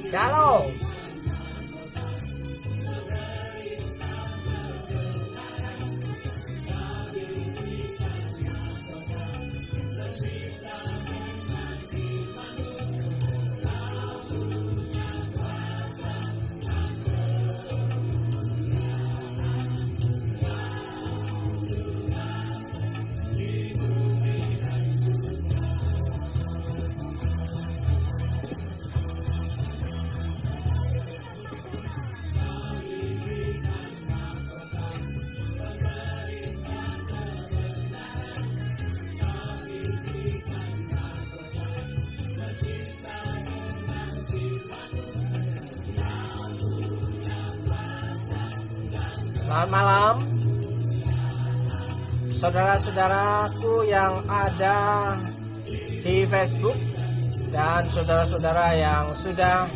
Shalom. Selamat malam saudara-saudaraku yang ada di Facebook dan saudara-saudara yang sudah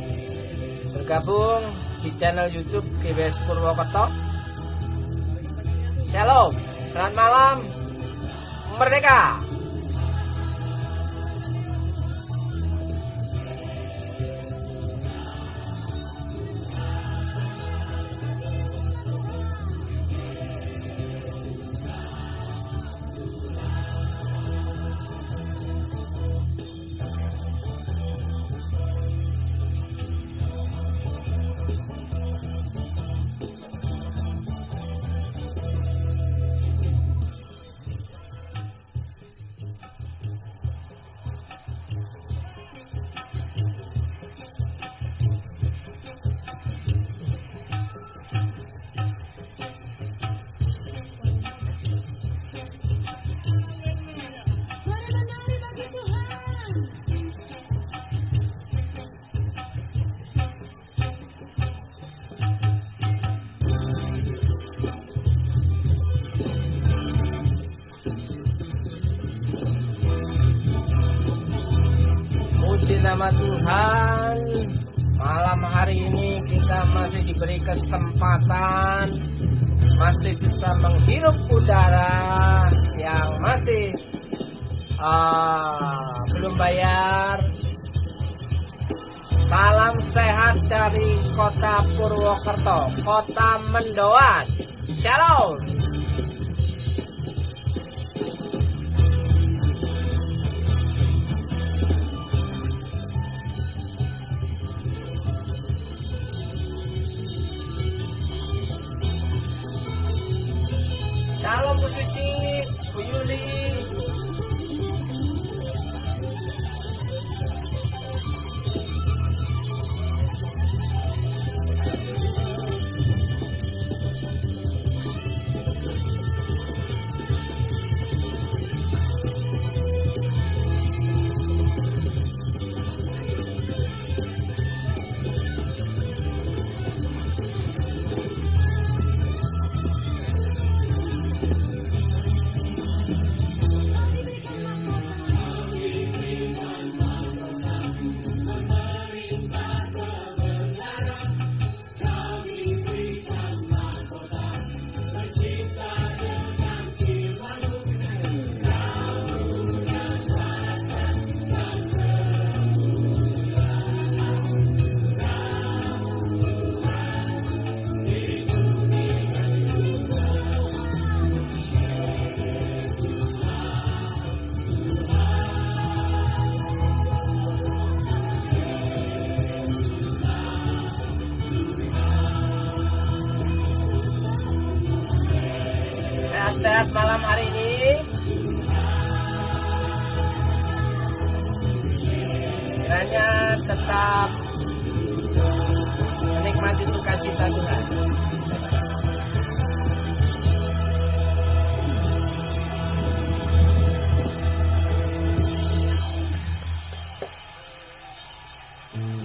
bergabung di channel YouTube GBS Purwokerto. Shalom, selamat malam, merdeka. Nama Tuhan, malam hari ini kita masih diberi kesempatan, masih bisa menghirup udara yang masih belum bayar. Salam sehat dari kota Purwokerto, kota Mendoan. Shalom. Shalom Bu Suci, Bu Yuli. Sehat malam hari ini. Kiranya tetap menikmati sukacita Tuhan.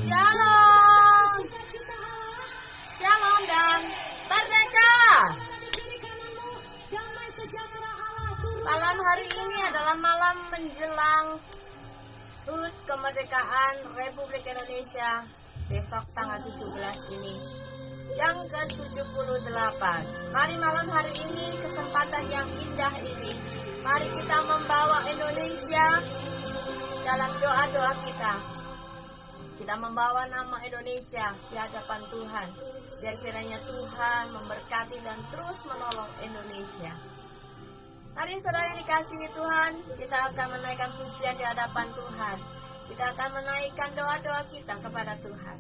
Shalom. Shalom dan merdeka. Malam hari ini adalah malam menjelang HUT kemerdekaan Republik Indonesia besok tanggal 17 ini yang ke-78. Mari malam hari ini kesempatan yang indah ini, mari kita membawa Indonesia dalam doa-doa kita. Kita membawa nama Indonesia di hadapan Tuhan. Biar kiranya Tuhan memberkati dan terus menolong Indonesia. Mari saudara yang dikasihi Tuhan, kita akan menaikkan pujian di hadapan Tuhan. Kita akan menaikkan doa-doa kita kepada Tuhan.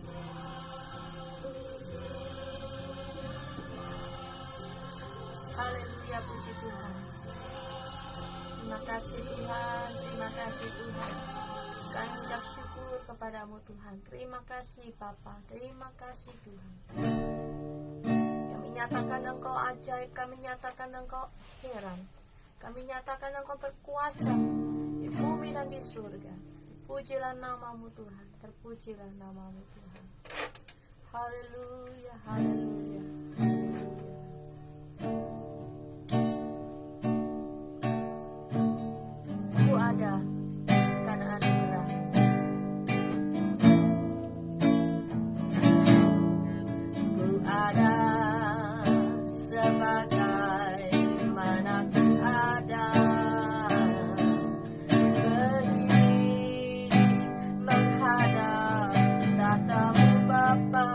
Haleluya, puji Tuhan. Terima kasih Tuhan, terima kasih Tuhan. Kami ucap syukur kepadamu Tuhan. Terima kasih Bapa, terima kasih Tuhan. Kami nyatakan Engkau ajaib, kami nyatakan Engkau heran. Kami nyatakan Engkau berkuasa di bumi dan di surga. Pujilah namamu Tuhan, terpujilah namamu Tuhan. Haleluya, haleluya. Ku ada karena anugerah. Ku ada sebagai mana ku ada, berdiri menghadap tahtamu Bapa.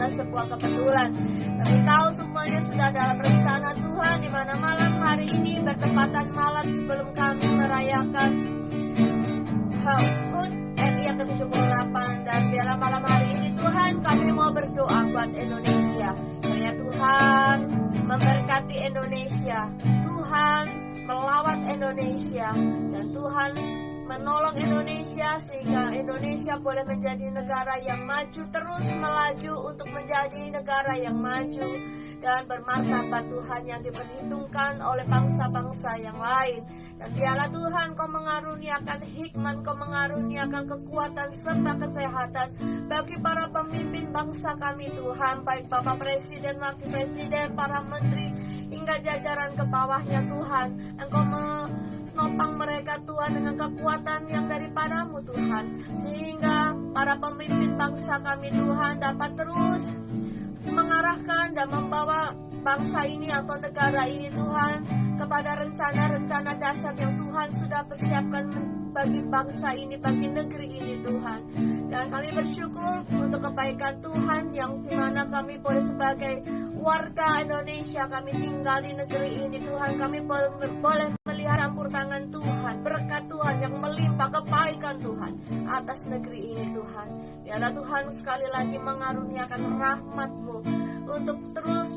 adalah sebuah kebetulan. Kami tahu semuanya sudah dalam rencana Tuhan, di mana malam hari ini bertepatan malam sebelum kami merayakan HUT RI yang ke-78. Dan biarlah malam hari ini Tuhan, kami mau berdoa buat Indonesia. Kiranya Tuhan memberkati Indonesia, Tuhan melawat Indonesia, dan Tuhan menolong Indonesia sehingga Indonesia boleh menjadi negara yang maju, terus melaju untuk menjadi negara yang maju dan bermartabat Tuhan, yang diperhitungkan oleh bangsa-bangsa yang lain. Dan biarlah Tuhan Kau mengaruniakan hikmat, Kau mengaruniakan kekuatan serta kesehatan bagi para pemimpin bangsa kami Tuhan, baik Bapak Presiden, Wakil Presiden, para menteri, hingga jajaran ke bawahnya Tuhan. Engkau menopang mereka Tuhan dengan kekuatan yang daripadamu Tuhan, sehingga para pemimpin bangsa kami Tuhan dapat terus mengarahkan dan membawa bangsa ini atau negara ini Tuhan kepada rencana-rencana dahsyat yang Tuhan sudah persiapkan bagi bangsa ini, bagi negeri ini Tuhan. Dan kami bersyukur untuk kebaikan Tuhan yang dimana kami boleh sebagai warga Indonesia, kami tinggal di negeri ini Tuhan. Kami boleh melihat campur tangan Tuhan, berkat Tuhan yang melimpah, kebaikan Tuhan atas negeri ini Tuhan. Biarlah Tuhan sekali lagi mengaruniakan rahmat-Mu untuk terus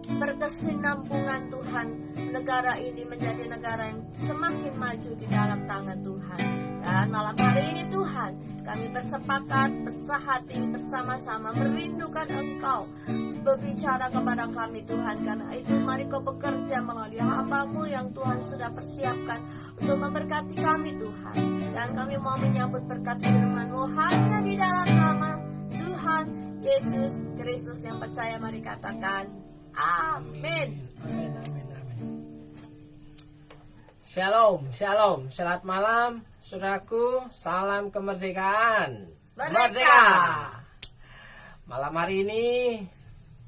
berkesinambungan Tuhan, negara ini menjadi negara yang semakin maju di dalam tangan Tuhan. Dan malam hari ini Tuhan, kami bersepakat, bersahati, bersama-sama merindukan Engkau berbicara kepada kami Tuhan. Karena itu mari Kau bekerja melalui hamba-Mu yang Tuhan sudah persiapkan untuk memberkati kami Tuhan. Dan kami mau menyambut berkat firman-Mu hanya di dalam nama Tuhan Yesus Kristus yang percaya. Mari katakan amin. Amin, amin, amin. Shalom, shalom, selamat malam, saudaraku. Salam kemerdekaan. Merdeka. Malam hari ini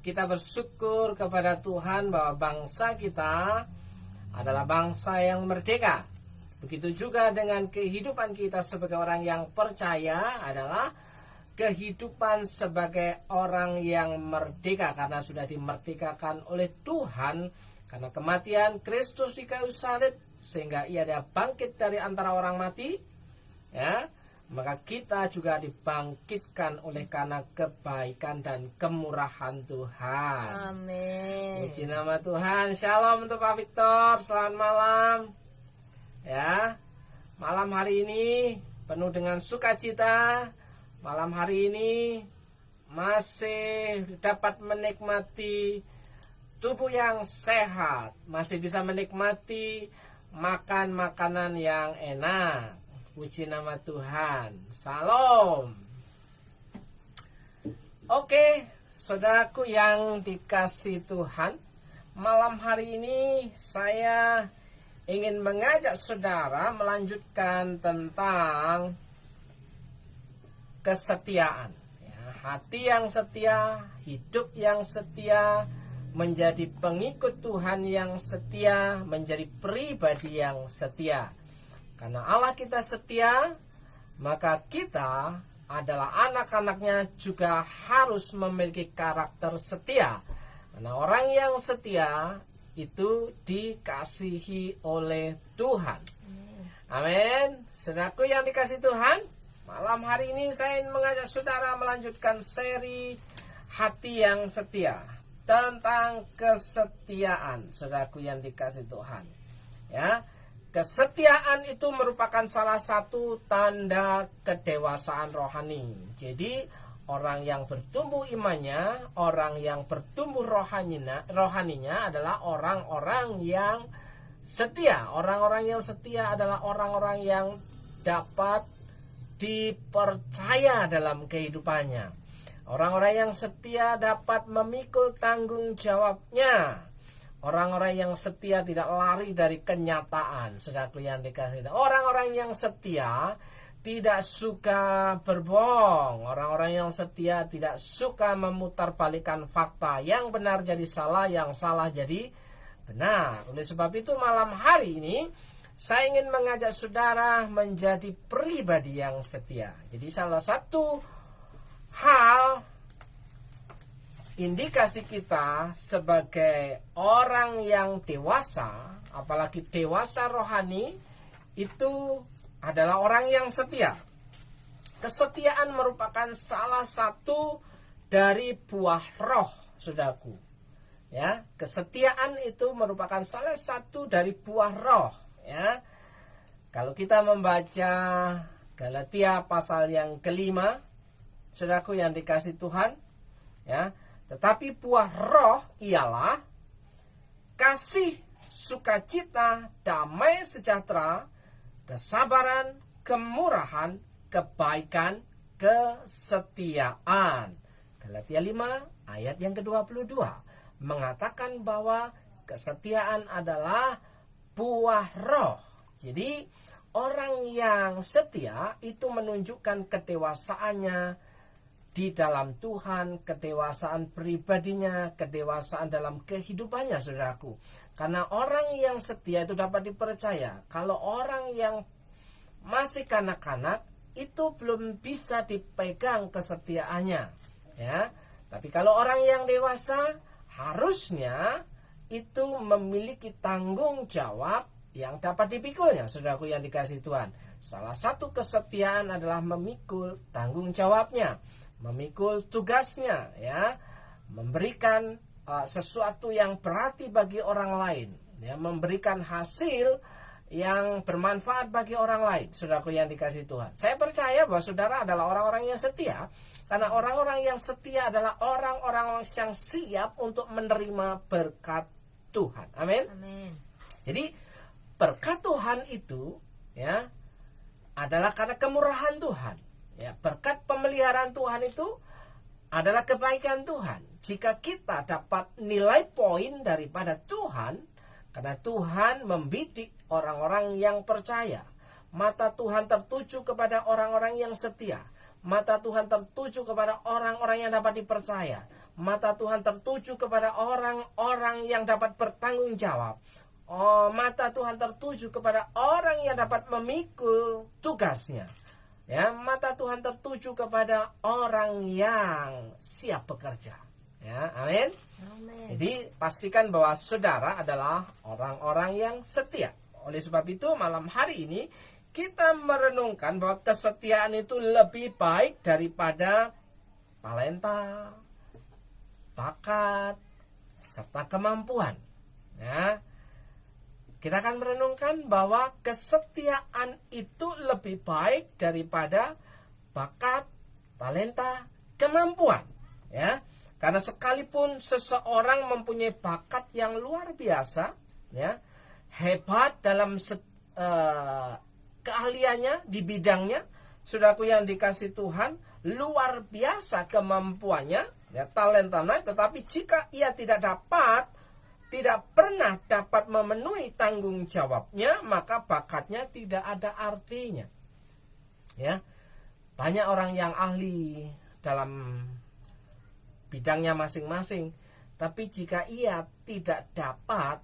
kita bersyukur kepada Tuhan bahwa bangsa kita adalah bangsa yang merdeka. Begitu juga dengan kehidupan kita sebagai orang yang percaya adalah kehidupan sebagai orang yang merdeka, karena sudah dimerdekakan oleh Tuhan karena kematian Kristus di kayu salib, sehingga ia ada bangkit dari antara orang mati, ya. Maka kita juga dibangkitkan oleh karena kebaikan dan kemurahan Tuhan. Amin. Puji nama Tuhan. Shalom untuk Pak Victor. Selamat malam. Ya, malam hari ini penuh dengan sukacita. Malam hari ini masih dapat menikmati tubuh yang sehat, masih bisa menikmati makan makanan yang enak. Puji nama Tuhan. Salam. Oke, saudaraku yang dikasih Tuhan, malam hari ini saya ingin mengajak saudara melanjutkan tentang kesetiaan, ya, hati yang setia, hidup yang setia, menjadi pengikut Tuhan yang setia, menjadi pribadi yang setia. Karena Allah kita setia, maka kita adalah anak-anaknya juga harus memiliki karakter setia. Karena orang yang setia itu dikasihi oleh Tuhan. Amin. Saudaraku yang dikasihi Tuhan, malam hari ini saya ingin mengajak saudara melanjutkan seri hati yang setia, tentang kesetiaan. Saudaraku yang dikasihi Tuhan, ya, kesetiaan itu merupakan salah satu tanda kedewasaan rohani. Jadi orang yang bertumbuh imannya, orang yang bertumbuh rohaninya adalah orang-orang yang setia. Orang-orang yang setia adalah orang-orang yang dapat dipercaya dalam kehidupannya. Orang-orang yang setia dapat memikul tanggung jawabnya. Orang-orang yang setia tidak lari dari kenyataan. Saudaraku yang dikasihi, orang-orang yang setia tidak suka berbohong. Orang-orang yang setia tidak suka memutarbalikkan fakta. Yang benar jadi salah, yang salah jadi benar. Oleh sebab itu malam hari ini saya ingin mengajak saudara menjadi pribadi yang setia. Jadi salah satu hal indikasi kita sebagai orang yang dewasa, apalagi dewasa rohani, itu adalah orang yang setia. Kesetiaan merupakan salah satu dari buah roh, saudaraku. Ya, kesetiaan itu merupakan salah satu dari buah roh, ya. Kalau kita membaca Galatia pasal yang kelima, saudaraku yang dikasih Tuhan, ya, tetapi buah roh ialah kasih, sukacita, damai sejahtera, kesabaran, kemurahan, kebaikan, kesetiaan. Galatia 5 ayat yang ke-22 mengatakan bahwa kesetiaan adalah buah roh. Jadi orang yang setia itu menunjukkan kedewasaannya di dalam Tuhan, kedewasaan pribadinya, kedewasaan dalam kehidupannya, saudaraku. Karena orang yang setia itu dapat dipercaya. Kalau orang yang masih kanak-kanak itu belum bisa dipegang kesetiaannya, ya. Tapi kalau orang yang dewasa harusnya itu memiliki tanggung jawab yang dapat dipikulnya, saudaraku yang dikasih Tuhan. Salah satu kesetiaan adalah memikul tanggung jawabnya, memikul tugasnya, ya, memberikan sesuatu yang berarti bagi orang lain, ya, memberikan hasil yang bermanfaat bagi orang lain, saudaraku yang dikasih Tuhan. Saya percaya bahwa saudara adalah orang-orang yang setia, karena orang-orang yang setia adalah orang-orang yang siap untuk menerima berkat Tuhan. Amin. Amin. Jadi berkat Tuhan itu, ya, adalah karena kemurahan Tuhan. Ya, berkat pemeliharaan Tuhan itu adalah kebaikan Tuhan. Jika kita dapat nilai poin daripada Tuhan, karena Tuhan membidik orang-orang yang percaya. Mata Tuhan tertuju kepada orang-orang yang setia. Mata Tuhan tertuju kepada orang-orang yang dapat dipercaya. Mata Tuhan tertuju kepada orang-orang yang dapat bertanggung jawab. Mata Tuhan tertuju kepada orang yang dapat memikul tugasnya. Ya, mata Tuhan tertuju kepada orang yang siap bekerja. Ya, amin. Amin. Jadi pastikan bahwa saudara adalah orang-orang yang setia. Oleh sebab itu malam hari ini kita merenungkan bahwa kesetiaan itu lebih baik daripada talenta, bakat, serta kemampuan. Ya. Kita akan merenungkan bahwa kesetiaan itu lebih baik daripada bakat, talenta, kemampuan. Ya, karena sekalipun seseorang mempunyai bakat yang luar biasa, ya, hebat dalam keahliannya di bidangnya, saudaraku yang dikasih Tuhan, luar biasa kemampuannya, ya, talentanya, tetapi jika ia tidak pernah dapat memenuhi tanggung jawabnya, maka bakatnya tidak ada artinya. Ya, banyak orang yang ahli dalam bidangnya masing-masing, tapi jika ia tidak dapat,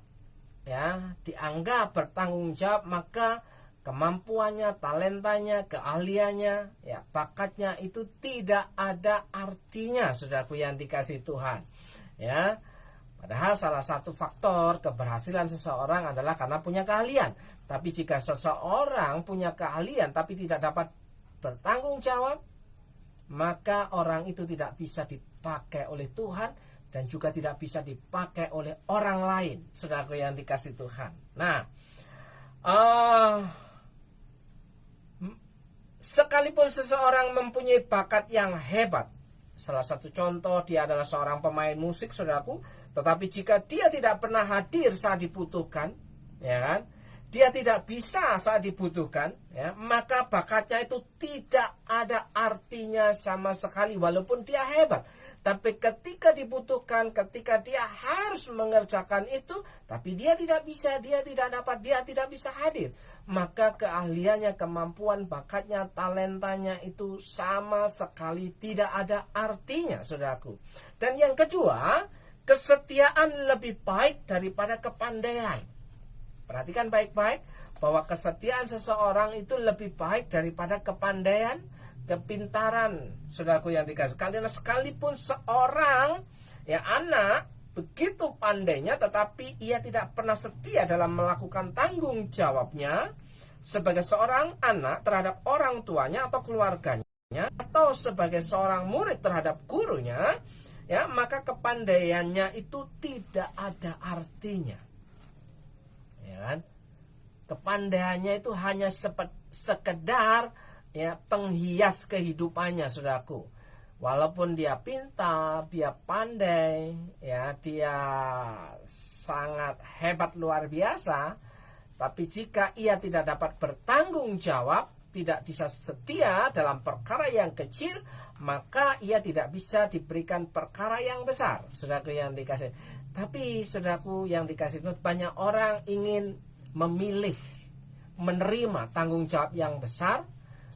ya, dianggap bertanggung jawab, maka kemampuannya, talentanya, keahliannya, ya, bakatnya itu tidak ada artinya, saudaraku yang dikasih Tuhan. Ya. Padahal salah satu faktor keberhasilan seseorang adalah karena punya keahlian. Tapi jika seseorang punya keahlian tapi tidak dapat bertanggung jawab, maka orang itu tidak bisa dipakai oleh Tuhan dan juga tidak bisa dipakai oleh orang lain, saudaraku yang dikasih Tuhan. Nah, sekalipun seseorang mempunyai bakat yang hebat, salah satu contoh dia adalah seorang pemain musik, saudaraku. Tetapi jika dia tidak pernah hadir saat dibutuhkan, ya kan, dia tidak bisa saat dibutuhkan, ya, maka bakatnya itu tidak ada artinya sama sekali walaupun dia hebat. Tapi ketika dibutuhkan, ketika dia harus mengerjakan itu, tapi dia tidak bisa, dia tidak dapat, dia tidak bisa hadir, maka keahliannya, kemampuan, bakatnya, talentanya itu sama sekali tidak ada artinya, saudaraku. Dan yang kedua, kesetiaan lebih baik daripada kepandaian. Perhatikan baik-baik bahwa kesetiaan seseorang itu lebih baik daripada kepandaian, kepintaran, saudaraku yang dikasih. Karena sekalipun seorang Ya, anak begitu pandainya tetapi ia tidak pernah setia dalam melakukan tanggung jawabnya sebagai seorang anak terhadap orang tuanya atau keluarganya, atau sebagai seorang murid terhadap gurunya, ya, maka kepandaiannya itu tidak ada artinya. Ya kan? Kepandaiannya itu hanya sekedar, ya, penghias kehidupannya, saudaraku. Walaupun dia pintar, dia pandai, ya, dia sangat hebat luar biasa, tapi jika ia tidak dapat bertanggung jawab, tidak bisa setia dalam perkara yang kecil, maka ia tidak bisa diberikan perkara yang besar. Saudaraku yang dikasih. Tapi saudaraku yang dikasih, banyak orang ingin memilih menerima tanggung jawab yang besar,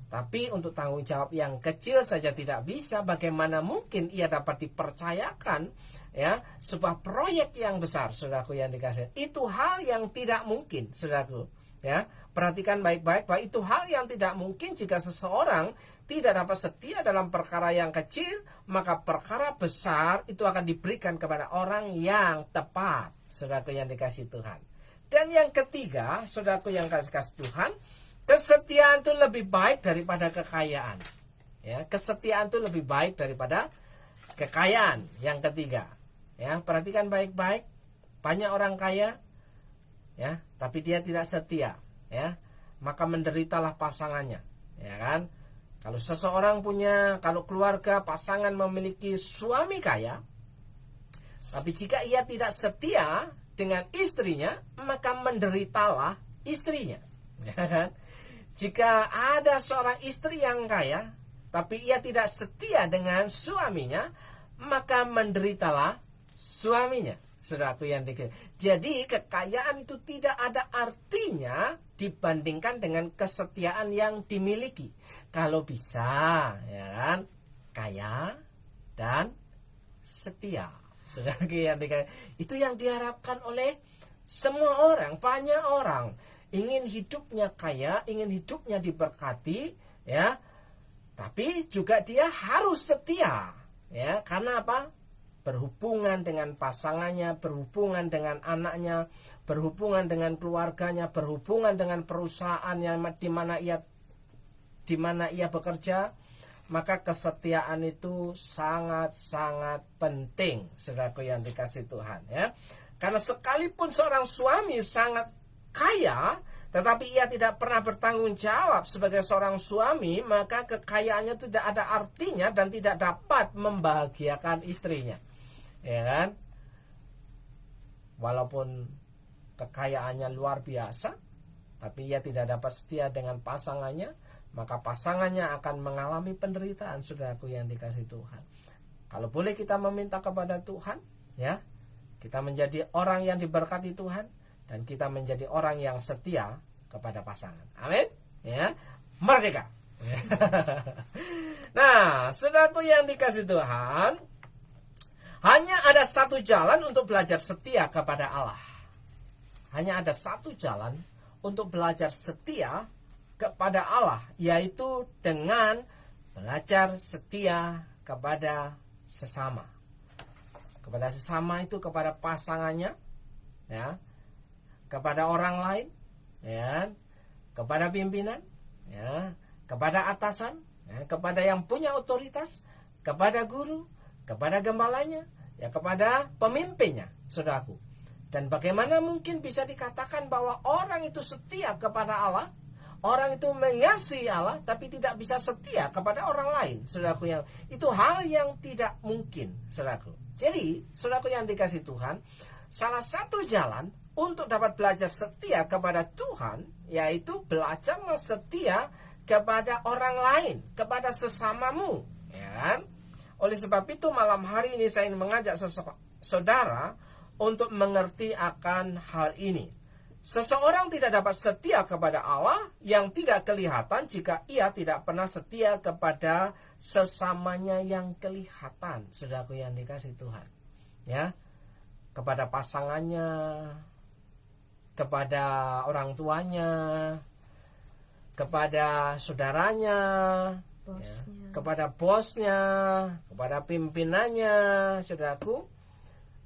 tapi untuk tanggung jawab yang kecil saja tidak bisa. Bagaimana mungkin ia dapat dipercayakan, ya, sebuah proyek yang besar, saudaraku yang dikasih? Itu hal yang tidak mungkin, saudaraku. Ya, perhatikan baik-baik bahwa itu hal yang tidak mungkin jika seseorang tidak dapat setia dalam perkara yang kecil, maka perkara besar itu akan diberikan kepada orang yang tepat, saudaraku yang dikasih Tuhan. Dan yang ketiga, saudaraku yang kasih Tuhan, kesetiaan itu lebih baik daripada kekayaan. Ya, kesetiaan itu lebih baik daripada kekayaan. Yang ketiga, ya, perhatikan baik-baik. Banyak orang kaya, ya, tapi dia tidak setia, ya, maka menderitalah pasangannya, ya kan? Kalau seseorang kalau keluarga pasangan memiliki suami kaya, tapi jika ia tidak setia dengan istrinya, maka menderitalah istrinya, ya kan? Jika ada seorang istri yang kaya, tapi ia tidak setia dengan suaminya, maka menderitalah suaminya. Saudaraku yang dikasih. Jadi kekayaan itu tidak ada artinya dibandingkan dengan kesetiaan yang dimiliki. Kalau bisa, ya kan, kaya dan setia. Saudaraku yang dikasih. Itu yang diharapkan oleh semua orang, banyak orang. Ingin hidupnya kaya, ingin hidupnya diberkati, ya. Tapi juga dia harus setia, ya. Karena apa? Berhubungan dengan pasangannya, berhubungan dengan anaknya, berhubungan dengan keluarganya, berhubungan dengan perusahaan yang di mana ia bekerja, maka kesetiaan itu sangat-sangat penting, saudaraku yang dikasih Tuhan, ya. Karena sekalipun seorang suami sangat kaya, tetapi ia tidak pernah bertanggung jawab sebagai seorang suami, maka kekayaannya tidak ada artinya dan tidak dapat membahagiakan istrinya, ya kan? Walaupun kekayaannya luar biasa, tapi ia tidak dapat setia dengan pasangannya, maka pasangannya akan mengalami penderitaan, saudaraku yang dikasih Tuhan. Kalau boleh kita meminta kepada Tuhan, ya, kita menjadi orang yang diberkati Tuhan, dan kita menjadi orang yang setia kepada pasangan. Amin. Ya, merdeka. Nah, saudaraku yang dikasih Tuhan, hanya ada satu jalan untuk belajar setia kepada Allah. Hanya ada satu jalan untuk belajar setia kepada Allah, yaitu dengan belajar setia kepada sesama. Kepada sesama itu kepada pasangannya, ya, kepada orang lain, ya, kepada pimpinan, ya, kepada atasan, ya, kepada yang punya otoritas, kepada guru, kepada gembalanya, ya, kepada pemimpinnya, saudaraku. Dan bagaimana mungkin bisa dikatakan bahwa orang itu setia kepada Allah, orang itu mengasihi Allah, tapi tidak bisa setia kepada orang lain, saudaraku, yang itu hal yang tidak mungkin, saudaraku. Jadi, saudaraku yang dikasih Tuhan, salah satu jalan untuk dapat belajar setia kepada Tuhan, yaitu belajarlah setia kepada orang lain, kepada sesamamu, ya kan? Oleh sebab itu malam hari ini saya ingin mengajak saudara untuk mengerti akan hal ini. Seseorang tidak dapat setia kepada Allah yang tidak kelihatan jika ia tidak pernah setia kepada sesamanya yang kelihatan, saudaraku yang dikasih Tuhan, ya, kepada pasangannya, kepada orang tuanya, kepada saudaranya, ya, kepada bosnya, kepada pimpinannya, saudaraku,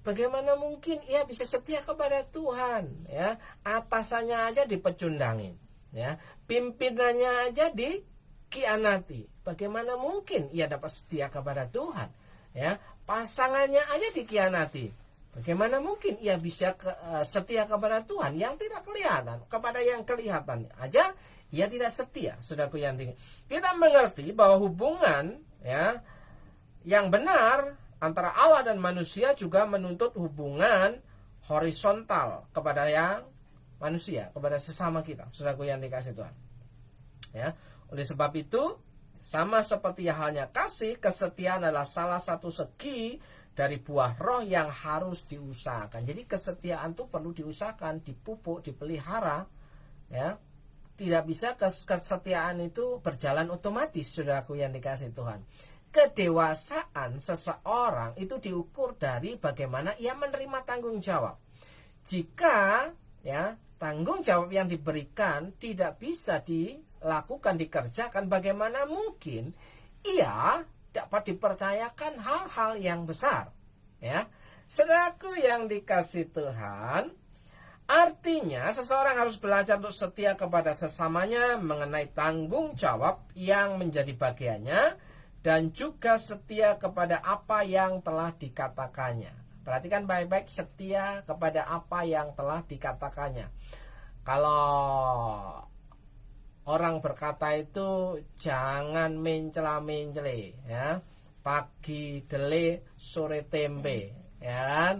Bagaimana mungkin ia bisa setia kepada Tuhan? Ya, atasannya aja dipecundangin, ya, pimpinannya aja dikhianati. Bagaimana mungkin ia dapat setia kepada Tuhan? Ya, pasangannya aja dikhianati. Bagaimana mungkin ia bisa setia kepada Tuhan yang tidak kelihatan? Kepada yang kelihatan aja ia tidak setia. Saudaraku yang tinggi, kita mengerti bahwa hubungan, ya, yang benar antara Allah dan manusia juga menuntut hubungan horizontal kepada yang manusia, kepada sesama kita, saudaraku yang dikasih Tuhan. Ya, oleh sebab itu, sama seperti halnya kasih, kesetiaan adalah salah satu segi dari buah roh yang harus diusahakan. Jadi kesetiaan itu perlu diusahakan, dipupuk, dipelihara, ya. Tidak bisa kesetiaan itu berjalan otomatis, saudaraku yang dikasih Tuhan. Kedewasaan seseorang itu diukur dari bagaimana ia menerima tanggung jawab. Jika, ya, tanggung jawab yang diberikan tidak bisa dilakukan, dikerjakan, bagaimana mungkin ia dapat dipercayakan hal-hal yang besar, ya. Saudaraku yang dikasih Tuhan, artinya seseorang harus belajar untuk setia kepada sesamanya mengenai tanggung jawab yang menjadi bagiannya, dan juga setia kepada apa yang telah dikatakannya. Perhatikan baik-baik, setia kepada apa yang telah dikatakannya. Kalau orang berkata itu jangan mencela-mencele, ya. Pagi dele, sore tempe, ya kan?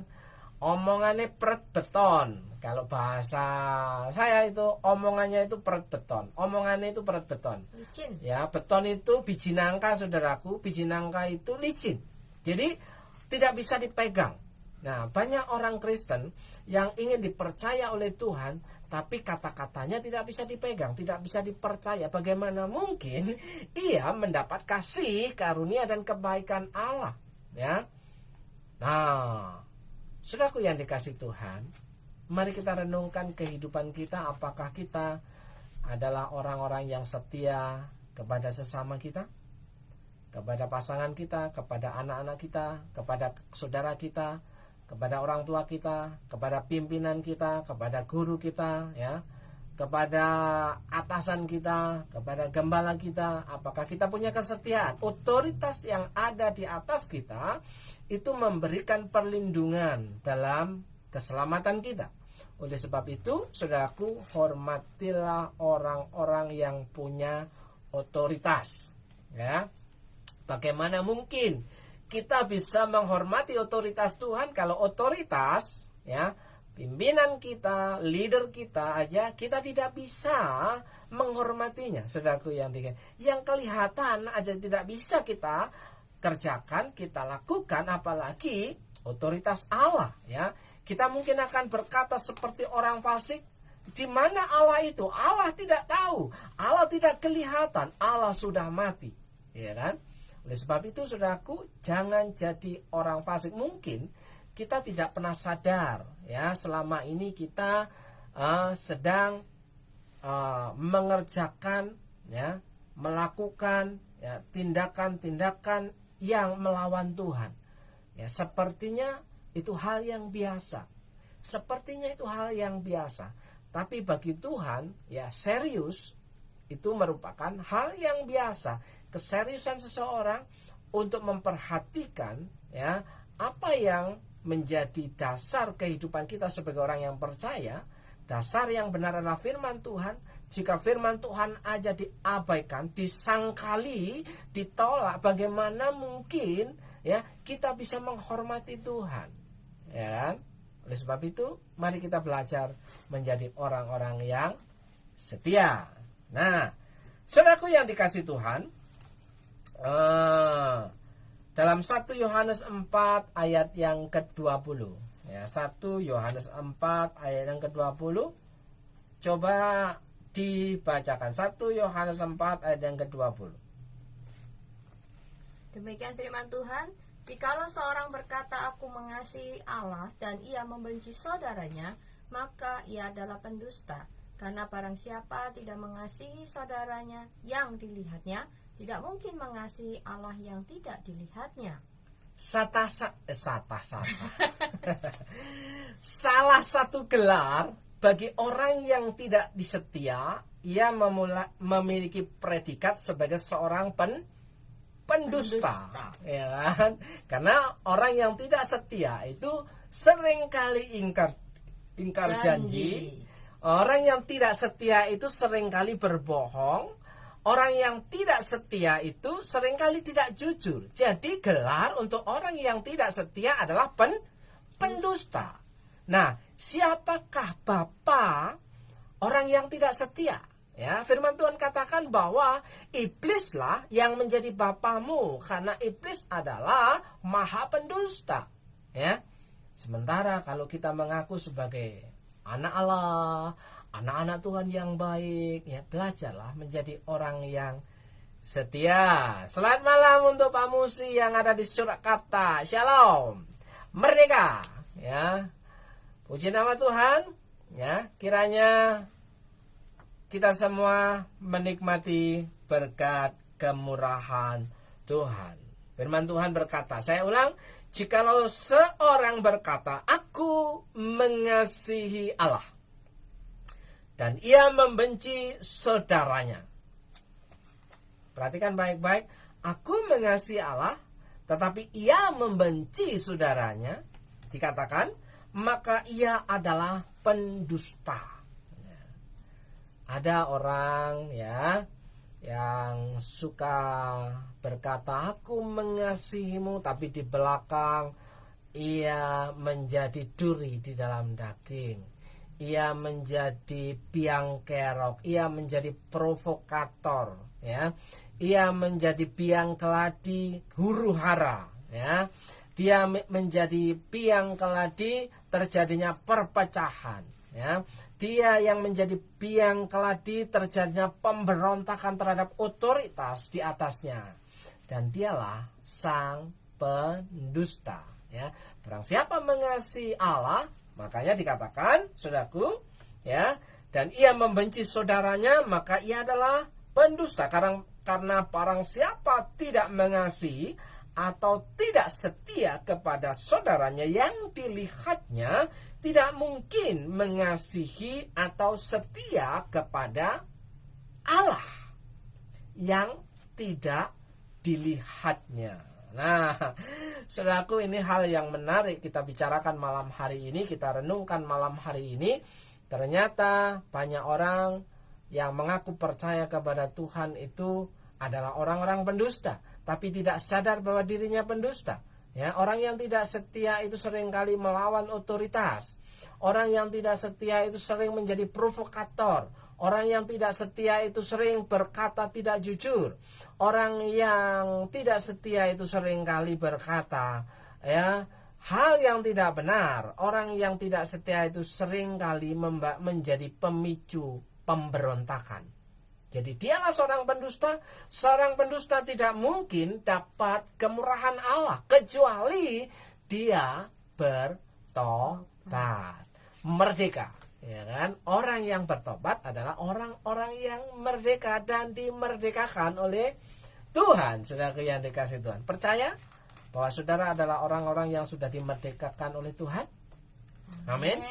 Omongannya peret beton. Kalau bahasa saya itu omongannya itu peret beton. Omongannya itu peret beton. Licin. Ya, beton itu biji nangka, saudaraku. Biji nangka itu licin. Jadi tidak bisa dipegang. Nah, banyak orang Kristen yang ingin dipercaya oleh Tuhan, tapi kata-katanya tidak bisa dipegang, tidak bisa dipercaya. Bagaimana mungkin ia mendapat kasih, karunia dan kebaikan Allah, ya? Nah, saudaraku yang dikasih Tuhan, mari kita renungkan kehidupan kita. Apakah kita adalah orang-orang yang setia kepada sesama kita, kepada pasangan kita, kepada anak-anak kita, kepada saudara kita, kepada orang tua kita, kepada pimpinan kita, kepada guru kita, ya, kepada atasan kita, kepada gembala kita? Apakah kita punya kesetiaan? Otoritas yang ada di atas kita itu memberikan perlindungan dalam keselamatan kita. Oleh sebab itu, saudaraku, hormatilah orang-orang yang punya otoritas, ya. Bagaimana mungkin kita bisa menghormati otoritas Tuhan kalau otoritas, ya, pimpinan kita, leader kita aja kita tidak bisa menghormatinya, saudaraku yang kelihatan aja tidak bisa kita kerjakan, kita lakukan, apalagi otoritas Allah, ya. Kita mungkin akan berkata seperti orang fasik. Di mana Allah itu? Allah tidak tahu, Allah tidak kelihatan, Allah sudah mati, ya kan? Oleh sebab itu, saudaraku, jangan jadi orang fasik. Mungkin kita tidak pernah sadar, ya, selama ini kita sedang mengerjakan, ya, melakukan, ya, tindakan-tindakan yang melawan Tuhan. Ya, sepertinya itu hal yang biasa. Sepertinya itu hal yang biasa. Tapi bagi Tuhan, ya, serius itu merupakan hal yang biasa. Keseriusan seseorang untuk memperhatikan, ya, apa yang menjadi dasar kehidupan kita sebagai orang yang percaya. Dasar yang benar adalah firman Tuhan. Jika firman Tuhan aja diabaikan, disangkali, ditolak, bagaimana mungkin, ya, kita bisa menghormati Tuhan, ya kan? Oleh sebab itu, mari kita belajar menjadi orang-orang yang setia. Nah, saudaraku yang dikasih Tuhan, dalam 1 Yohanes 4 ayat yang ke-20, ya, 1 Yohanes 4 ayat yang ke-20, coba dibacakan. 1 Yohanes 4 ayat yang ke-20. Demikian firman Tuhan, jikalau seorang berkata aku mengasihi Allah dan ia membenci saudaranya, maka ia adalah pendusta. Karena barang siapa tidak mengasihi saudaranya yang dilihatnya, tidak mungkin mengasihi Allah yang tidak dilihatnya. salah satu gelar bagi orang yang tidak disetia, ia memiliki predikat sebagai seorang pendusta. Ya kan? Karena orang yang tidak setia itu seringkali ingkar janji. Orang yang tidak setia itu seringkali berbohong. Orang yang tidak setia itu seringkali tidak jujur. Jadi gelar untuk orang yang tidak setia adalah pendusta. Nah, siapakah bapa orang yang tidak setia? Ya, firman Tuhan katakan bahwa iblislah yang menjadi bapamu, karena iblis adalah maha pendusta. Ya. Sementara kalau kita mengaku sebagai anak Allah, anak-anak Tuhan yang baik, ya belajarlah menjadi orang yang setia. Selamat malam untuk Pak Musi yang ada di Surakarta. Shalom. Merdeka. Ya. Puji nama Tuhan. Ya, kiranya kita semua menikmati berkat kemurahan Tuhan. Firman Tuhan berkata, saya ulang, jikalau seorang berkata, aku mengasihi Allah, dan ia membenci saudaranya. Perhatikan baik-baik. Aku mengasihi Allah, tetapi ia membenci saudaranya. Dikatakan, maka ia adalah pendusta. Ada orang ya yang suka berkata, aku mengasihimu, tapi di belakang ia menjadi duri di dalam daging. Ia menjadi biang kerok, ia menjadi provokator, ya. Ia menjadi biang keladi huru hara, ya. Dia menjadi biang keladi terjadinya perpecahan, ya. Dia yang menjadi biang keladi terjadinya pemberontakan terhadap otoritas di atasnya. Dan dialah sang pendusta, ya. Barang siapa mengasihi Allah, makanya dikatakan, saudaraku, ya, dan ia membenci saudaranya, maka ia adalah pendusta. Karena barang siapa tidak mengasihi atau tidak setia kepada saudaranya yang dilihatnya, tidak mungkin mengasihi atau setia kepada Allah yang tidak dilihatnya. Nah, saudaraku, ini hal yang menarik kita bicarakan malam hari ini, kita renungkan malam hari ini. Ternyata banyak orang yang mengaku percaya kepada Tuhan itu adalah orang-orang pendusta, tapi tidak sadar bahwa dirinya pendusta. Ya, orang yang tidak setia itu seringkali melawan otoritas. Orang yang tidak setia itu sering menjadi provokator. Orang yang tidak setia itu sering berkata tidak jujur. Orang yang tidak setia itu seringkali berkata ya hal yang tidak benar. Orang yang tidak setia itu seringkali menjadi pemicu pemberontakan. Jadi dialah seorang pendusta. Seorang pendusta tidak mungkin dapat kemurahan Allah kecuali dia bertobat. Merdeka. Ya kan? Orang yang bertobat adalah orang-orang yang merdeka dan dimerdekakan oleh Tuhan. Saudara yang dikasih Tuhan, percaya bahwa saudara adalah orang-orang yang sudah dimerdekakan oleh Tuhan? Amin.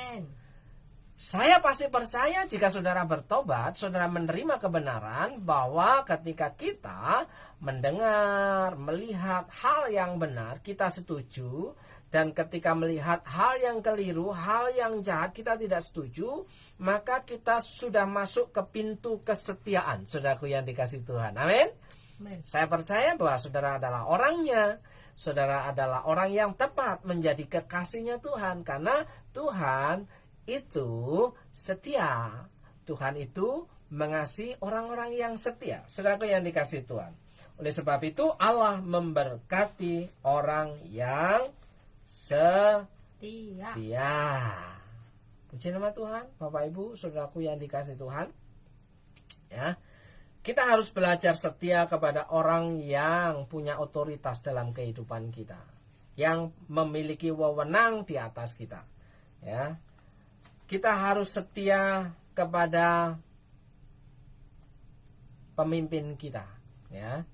Saya pasti percaya jika saudara bertobat, saudara menerima kebenaran bahwa ketika kita mendengar, melihat hal yang benar, kita setuju. Dan ketika melihat hal yang keliru, hal yang jahat, kita tidak setuju, maka kita sudah masuk ke pintu kesetiaan, saudaraku yang dikasih Tuhan. Amin. Saya percaya bahwa saudara adalah orangnya. Saudara adalah orang yang tepat menjadi kekasihnya Tuhan. Karena Tuhan itu setia. Tuhan itu mengasihi orang-orang yang setia. Saudaraku yang dikasih Tuhan. Oleh sebab itu Allah memberkati orang yang setia. Puji nama Tuhan, Bapak Ibu, saudaraku yang dikasih Tuhan. Ya, kita harus belajar setia kepada orang yang punya otoritas dalam kehidupan kita, yang memiliki wewenang di atas kita. Ya, kita harus setia kepada pemimpin kita. Ya,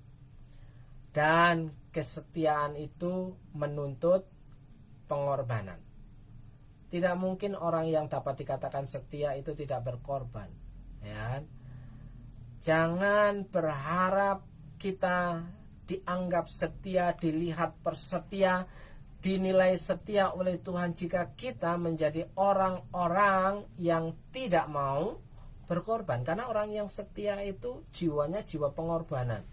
dan kesetiaan itu menuntut pengorbanan. Tidak mungkin orang yang dapat dikatakan setia itu tidak berkorban, ya. Jangan berharap kita dianggap setia, dilihat persetia, dinilai setia oleh Tuhan jika kita menjadi orang-orang yang tidak mau berkorban. Karena orang yang setia itu jiwanya jiwa pengorbanan,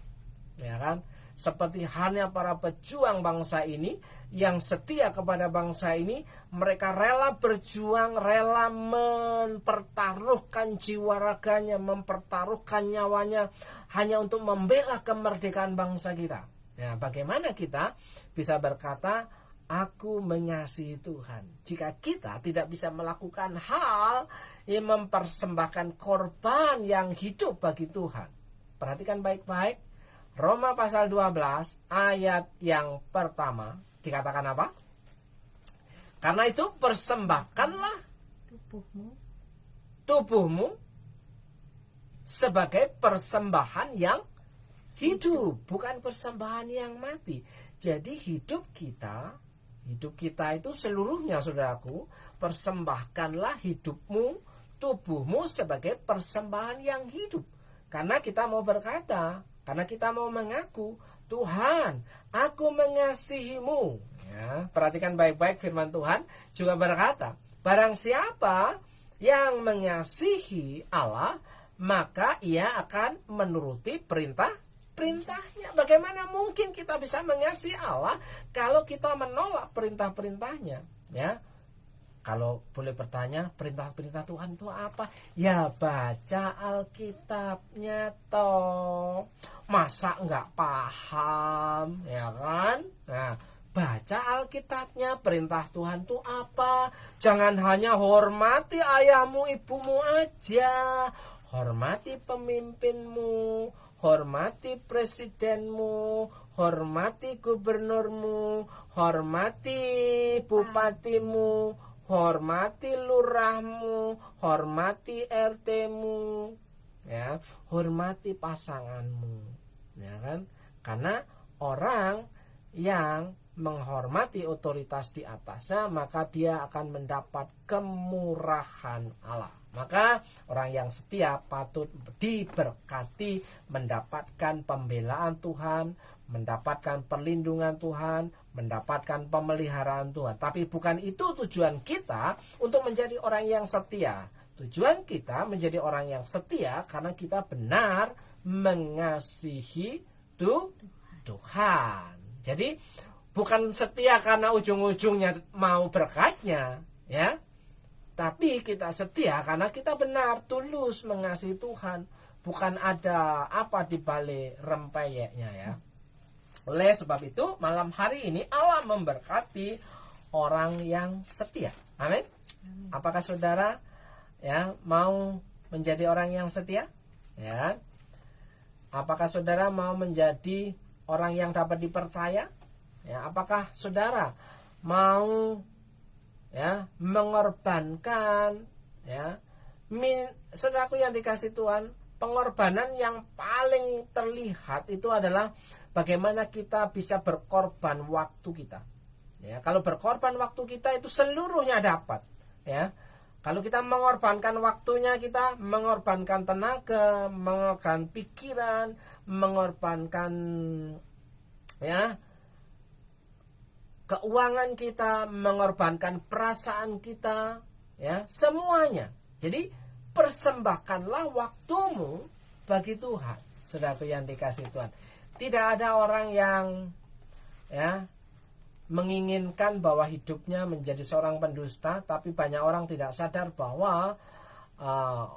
ya kan? Seperti halnya para pejuang bangsa ini yang setia kepada bangsa ini, mereka rela berjuang, rela mempertaruhkan jiwa raganya, mempertaruhkan nyawanya hanya untuk membela kemerdekaan bangsa kita. Nah, bagaimana kita bisa berkata aku mengasihi Tuhan jika kita tidak bisa melakukan hal yang mempersembahkan korban yang hidup bagi Tuhan? Perhatikan baik-baik. Roma pasal 12 ayat yang pertama dikatakan apa? Karena itu persembahkanlah tubuhmu sebagai persembahan yang hidup, bukan persembahan yang mati. Jadi hidup kita itu seluruhnya, saudaraku, persembahkanlah hidupmu, tubuhmu sebagai persembahan yang hidup. Karena kita mau berkata, karena kita mau mengaku, Tuhan, aku mengasihimu. Ya, perhatikan baik-baik firman Tuhan juga berkata, barang siapa yang mengasihi Allah, maka ia akan menuruti perintahnya. Bagaimana mungkin kita bisa mengasihi Allah kalau kita menolak perintah-perintahnya? Ya, kalau boleh bertanya, perintah-perintah Tuhan itu apa? Ya baca Alkitabnya toh. Masa nggak paham, ya kan? Nah, baca Alkitabnya, perintah Tuhan itu apa? Jangan hanya hormati ayahmu, ibumu aja. Hormati pemimpinmu, hormati presidenmu, hormati gubernurmu, hormati bupatimu, hormati lurahmu, hormati RT-mu, ya, hormati pasanganmu, ya kan? Karena orang yang menghormati otoritas di atasnya, maka dia akan mendapat kemurahan Allah. Maka orang yang setia patut diberkati, mendapatkan pembelaan Tuhan, mendapatkan perlindungan Tuhan, mendapatkan pemeliharaan Tuhan. Tapi bukan itu tujuan kita untuk menjadi orang yang setia. Tujuan kita menjadi orang yang setia karena kita benar mengasihi Tuhan. Jadi bukan setia karena ujung-ujungnya mau berkatnya, ya. Tapi kita setia karena kita benar tulus mengasihi Tuhan, bukan ada apa di balik rempeyeknya, ya. Oleh sebab itu, malam hari ini Allah memberkati orang yang setia. Amin. Apakah saudara mau menjadi orang yang setia? Ya. Apakah saudara mau menjadi orang yang dapat dipercaya? Ya, apakah saudara mau mengorbankan, saudaraku yang dikasih Tuhan, pengorbanan yang paling terlihat itu adalah bagaimana kita bisa berkorban waktu kita. Ya, kalau berkorban waktu kita itu seluruhnya dapat. Ya, kalau kita mengorbankan waktunya, kita mengorbankan tenaga, mengorbankan pikiran, mengorbankan keuangan kita, mengorbankan perasaan kita, ya, semuanya. Jadi persembahkanlah waktumu bagi Tuhan, saudaraku yang dikasih Tuhan. Tidak ada orang yang menginginkan bahwa hidupnya menjadi seorang pendusta, tapi banyak orang tidak sadar bahwa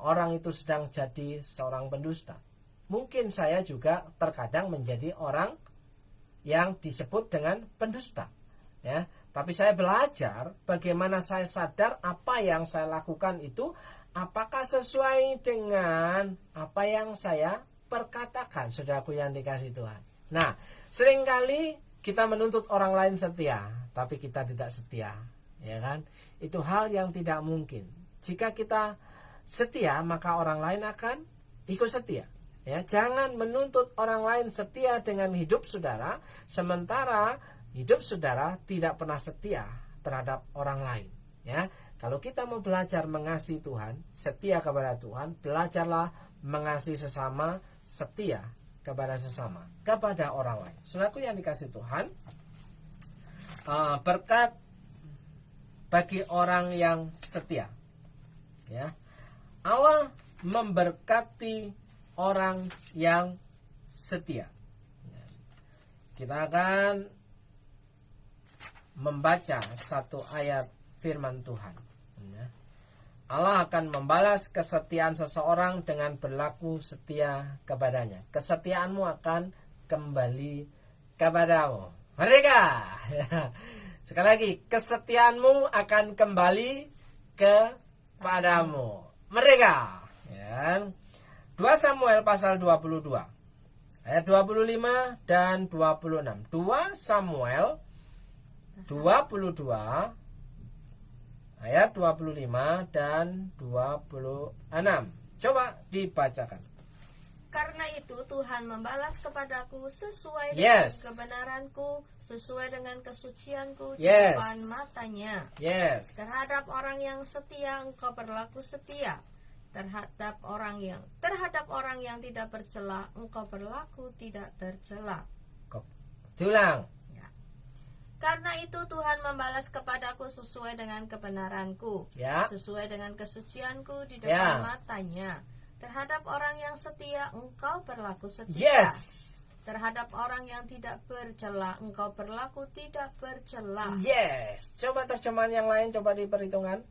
orang itu sedang jadi seorang pendusta. Mungkin saya juga terkadang menjadi orang yang disebut dengan pendusta. Ya, tapi saya belajar bagaimana saya sadar apa yang saya lakukan itu apakah sesuai dengan apa yang saya perkatakan, saudaraku yang dikasih Tuhan. Nah, seringkali kita menuntut orang lain setia, tapi kita tidak setia, ya kan? Itu hal yang tidak mungkin. Jika kita setia, maka orang lain akan ikut setia. Ya, jangan menuntut orang lain setia dengan hidup saudara, sementara hidup saudara tidak pernah setia terhadap orang lain. Ya, kalau kita mau belajar mengasihi Tuhan, setia kepada Tuhan, belajarlah mengasihi sesama, setia kepada sesama, kepada orang lain. Saudaraku yang dikasihi Tuhan, berkat bagi orang yang setia. Ya, Allah memberkati orang yang setia. Kita akan membaca satu ayat firman Tuhan. Allah akan membalas kesetiaan seseorang dengan berlaku setia kepadanya. Kesetiaanmu akan kembali kepadamu. Mereka. Sekali lagi, kesetiaanmu akan kembali kepadamu. Mereka. Ya. 2 Samuel pasal 22 ayat 25 dan 26. 2 Samuel 22 ayat 25 dan 26. Coba dibacakan. Karena itu Tuhan membalas kepadaku sesuai Yes. dengan kebenaranku, sesuai dengan kesucianku di Yes. depan matanya. Yes. Terhadap orang yang setia engkau berlaku setia. Terhadap orang yang tidak bercela engkau berlaku tidak tercela. Tulang. Ya. Karena itu Tuhan membalas kepadaku sesuai dengan kebenaranku, Ya. sesuai dengan kesucianku di depan Ya. matanya. Terhadap orang yang setia engkau berlaku setia. Yes. Terhadap orang yang tidak bercela engkau berlaku tidak bercela. Yes. Coba terjemahan yang lain, coba diperhitungkan.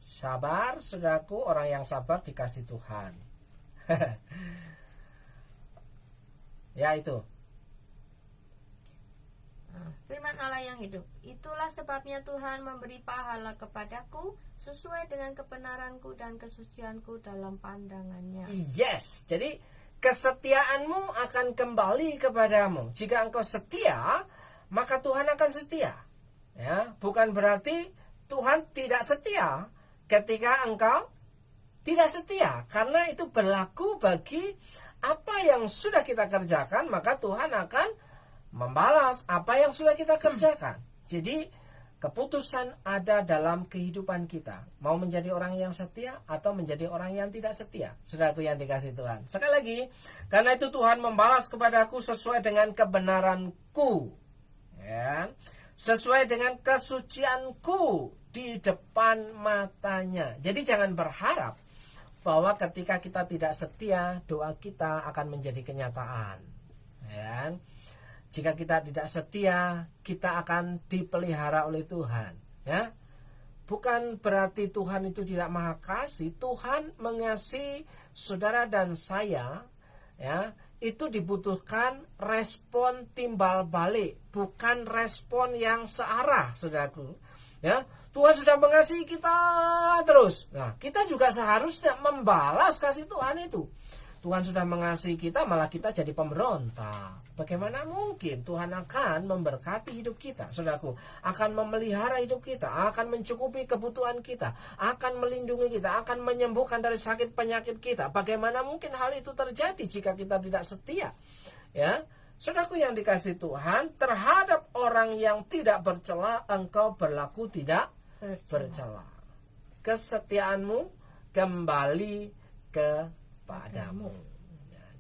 Sabar, saudaraku, orang yang sabar dikasih Tuhan. Ya, itu. Firman Allah yang hidup. Itulah sebabnya Tuhan memberi pahala kepadaku sesuai dengan kebenaranku dan kesucianku dalam pandangannya. Yes. Jadi kesetiaanmu akan kembali kepadamu. Jika engkau setia, maka Tuhan akan setia. Ya, bukan berarti Tuhan tidak setia ketika engkau tidak setia, karena itu berlaku bagi apa yang sudah kita kerjakan, maka Tuhan akan membalas apa yang sudah kita kerjakan. Jadi keputusan ada dalam kehidupan kita, mau menjadi orang yang setia atau menjadi orang yang tidak setia. Saudaraku yang dikasihi Tuhan, sekali lagi, karena itu Tuhan membalas kepadaku sesuai dengan kebenaranku, ya, sesuai dengan kesucianku di depan matanya. Jadi jangan berharap bahwa ketika kita tidak setia, doa kita akan menjadi kenyataan. Ya. Jika kita tidak setia, kita akan dipelihara oleh Tuhan. Ya. Bukan berarti Tuhan itu tidak maha kasih. Tuhan mengasihi saudara dan saya. Ya. Itu dibutuhkan respon timbal balik, bukan respon yang searah, saudaraku. Ya. Tuhan sudah mengasihi kita terus. Nah, kita juga seharusnya membalas kasih Tuhan itu. Tuhan sudah mengasihi kita, malah kita jadi pemberontak. Bagaimana mungkin Tuhan akan memberkati hidup kita, saudaraku, akan memelihara hidup kita, akan mencukupi kebutuhan kita, akan melindungi kita, akan menyembuhkan dari sakit penyakit kita. Bagaimana mungkin hal itu terjadi jika kita tidak setia? Ya, saudaraku yang dikasihi Tuhan, terhadap orang yang tidak bercela engkau berlaku tidak bercela. Kesetiaanmu kembali kepadamu.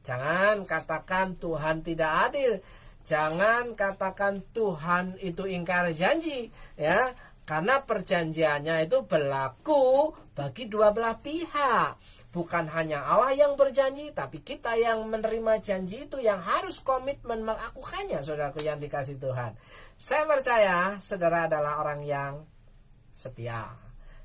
Jangan katakan Tuhan tidak adil. Jangan katakan Tuhan itu ingkar janji, ya. Karena perjanjiannya itu berlaku bagi dua belah pihak. Bukan hanya Allah yang berjanji, tapi kita yang menerima janji itu yang harus komitmen melakukannya, saudaraku yang dikasihi Tuhan. Saya percaya saudara adalah orang yang setia.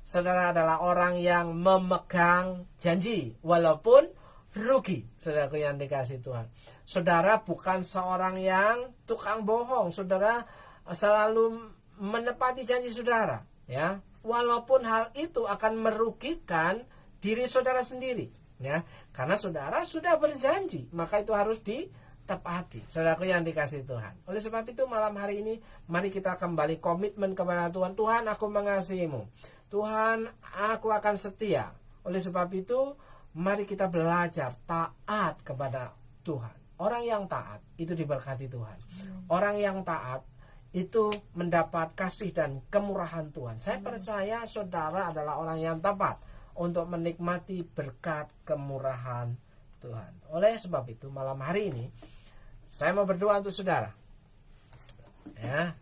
Saudara adalah orang yang memegang janji walaupun rugi, saudaraku yang dikasihi Tuhan. Saudara bukan seorang yang tukang bohong. Saudara selalu menepati janji saudara, ya. Walaupun hal itu akan merugikan diri saudara sendiri, ya. Karena saudara sudah berjanji, maka itu harus tepati. Saudaraku yang dikasihi Tuhan. Oleh sebab itu malam hari ini mari kita kembali komitmen kepada Tuhan. Tuhan, aku mengasihimu. Tuhan, aku akan setia. Oleh sebab itu mari kita belajar taat kepada Tuhan. Orang yang taat itu diberkati Tuhan. Orang yang taat itu mendapat kasih dan kemurahan Tuhan. Saya percaya saudara adalah orang yang tepat untuk menikmati berkat kemurahan Tuhan. Oleh sebab itu malam hari ini saya mau berdoa untuk saudara. Ya.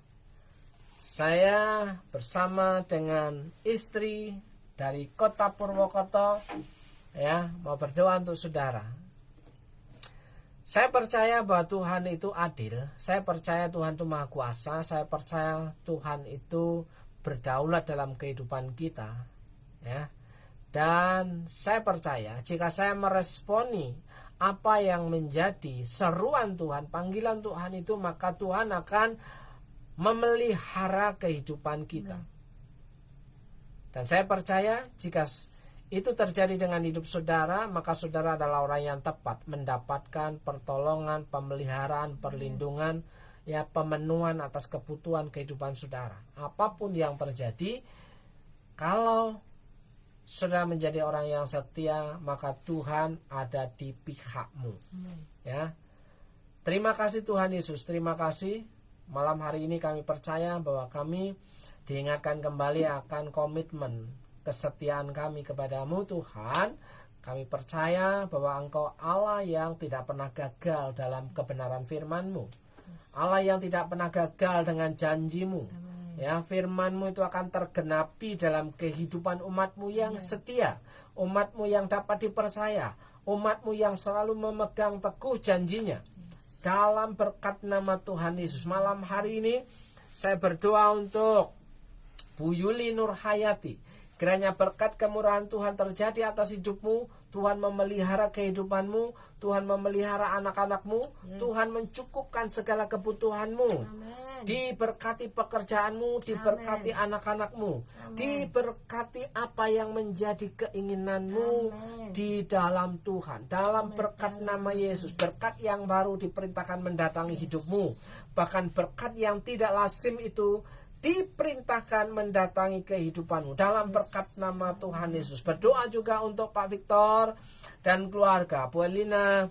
Saya bersama dengan istri dari kota Purwokerto ya, mau berdoa untuk saudara. Saya percaya bahwa Tuhan itu adil. Saya percaya Tuhan itu Maha Kuasa. Saya percaya Tuhan itu berdaulat dalam kehidupan kita. Ya. Dan saya percaya jika saya meresponi apa yang menjadi seruan Tuhan, panggilan Tuhan itu, maka Tuhan akan memelihara kehidupan kita. Dan saya percaya jika itu terjadi dengan hidup saudara, maka saudara adalah orang yang tepat mendapatkan pertolongan, pemeliharaan, perlindungan, ya, pemenuhan atas kebutuhan kehidupan saudara. Apapun yang terjadi, kalau saudara menjadi orang yang setia, maka Tuhan ada di pihakmu. Ya. Terima kasih Tuhan Yesus, terima kasih. Malam hari ini kami percaya bahwa kami diingatkan kembali akan komitmen kesetiaan kami kepadamu Tuhan. Kami percaya bahwa Engkau Allah yang tidak pernah gagal dalam kebenaran firman-Mu. Allah yang tidak pernah gagal dengan janji-Mu. Ya, firman-Mu itu akan tergenapi dalam kehidupan umat-Mu yang setia, umat-Mu yang dapat dipercaya, umat-Mu yang selalu memegang teguh janjinya. Dalam berkat nama Tuhan Yesus, malam hari ini saya berdoa untuk Bu Yuli Nurhayati. Kiranya berkat kemurahan Tuhan terjadi atas hidupmu. Tuhan memelihara kehidupanmu. Tuhan memelihara anak-anakmu. Tuhan mencukupkan segala kebutuhanmu. Diberkati pekerjaanmu. Diberkati anak-anakmu. Diberkati apa yang menjadi keinginanmu di dalam Tuhan. Dalam berkat nama Yesus. Berkat yang baru diperintahkan mendatangi hidupmu. Bahkan berkat yang tidak lazim itu diperintahkan mendatangi kehidupanmu dalam berkat nama Tuhan Yesus. Berdoa juga untuk Pak Victor dan keluarga, Bu Elina,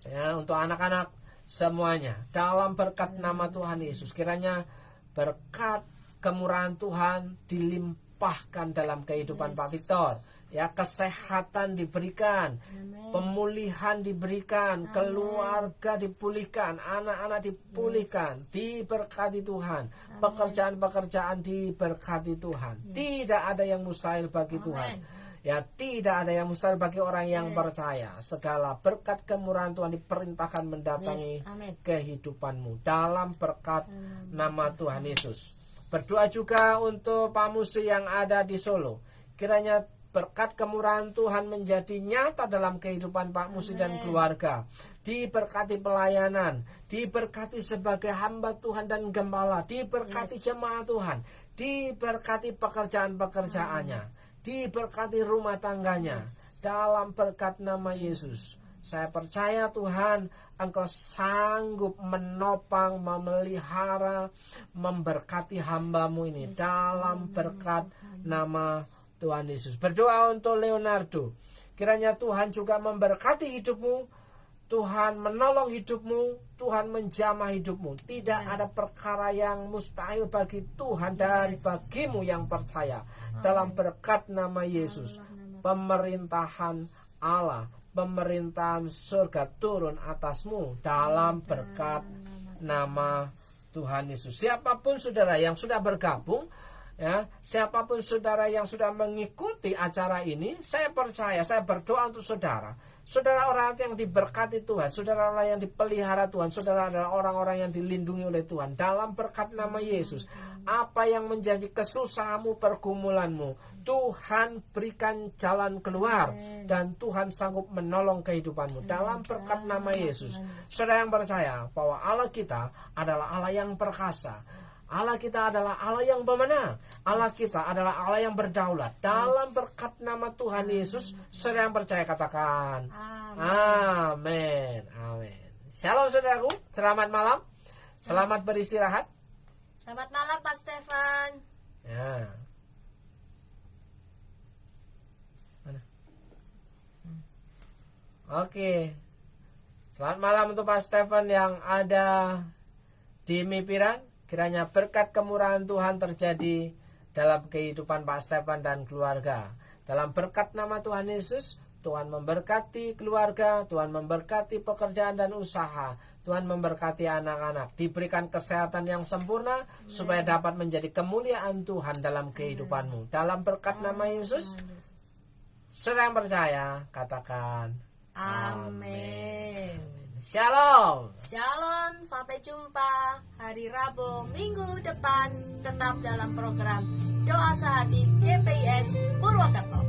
ya, untuk anak-anak semuanya dalam berkat nama Tuhan Yesus. Kiranya berkat kemurahan Tuhan dilimpahkan dalam kehidupan Pak Victor. Ya, kesehatan diberikan, pemulihan diberikan, keluarga dipulihkan, anak-anak dipulihkan, diberkati Tuhan, pekerjaan-pekerjaan diberkati Tuhan. Tidak ada yang mustahil bagi Tuhan. Ya, tidak ada yang mustahil bagi orang yang percaya. Segala berkat kemurahan Tuhan diperintahkan mendatangi kehidupanmu dalam berkat nama Tuhan Yesus. Berdoa juga untuk Pak Musi yang ada di Solo. Kiranya berkat kemurahan Tuhan menjadi nyata dalam kehidupan Pak Musi dan keluarga. Diberkati pelayanan, diberkati sebagai hamba Tuhan dan gembala, diberkati jemaat Tuhan, diberkati pekerjaan-pekerjaannya, diberkati rumah tangganya. Dalam berkat nama Yesus, saya percaya Tuhan, Engkau sanggup menopang, memelihara, memberkati hamba-Mu ini dalam berkat nama Tuhan Yesus. Berdoa untuk Leonardo. Kiranya Tuhan juga memberkati hidupmu. Tuhan menolong hidupmu. Tuhan menjamah hidupmu. Tidak ada perkara yang mustahil bagi Tuhan dan bagimu yang percaya. Dalam berkat nama Yesus, pemerintahan Allah, pemerintahan surga turun atasmu dalam berkat nama Tuhan Yesus. Siapapun saudara yang sudah bergabung, ya, siapapun saudara yang sudah mengikuti acara ini, saya percaya, saya berdoa untuk saudara. Saudara orang yang diberkati Tuhan, saudara orang yang dipelihara Tuhan, saudara adalah orang-orang yang dilindungi oleh Tuhan. Dalam berkat nama Yesus, apa yang menjadi kesusahanmu, pergumulanmu, Tuhan berikan jalan keluar dan Tuhan sanggup menolong kehidupanmu. Dalam berkat nama Yesus, saudara yang percaya bahwa Allah kita adalah Allah yang perkasa. Allah kita adalah Allah yang pemenang. Allah kita adalah Allah yang berdaulat. Dalam berkat nama Tuhan Yesus, saudara yang percaya katakan amin. Amin. Shalom saudaraku, selamat malam. Selamat beristirahat. Selamat malam Pak Stefan. Ya. Mana? Oke. Selamat malam untuk Pak Stefan yang ada di Mipiran. Kiranya berkat kemurahan Tuhan terjadi dalam kehidupan Pak Stefan dan keluarga. Dalam berkat nama Tuhan Yesus, Tuhan memberkati keluarga, Tuhan memberkati pekerjaan dan usaha, Tuhan memberkati anak-anak, diberikan kesehatan yang sempurna supaya dapat menjadi kemuliaan Tuhan dalam kehidupanmu. Dalam berkat nama Yesus, saudara yang percaya, katakan Amin. Shalom. Shalom, sampai jumpa hari Rabu minggu depan, tetap dalam program Doa Sehati GPIS Purwakarta.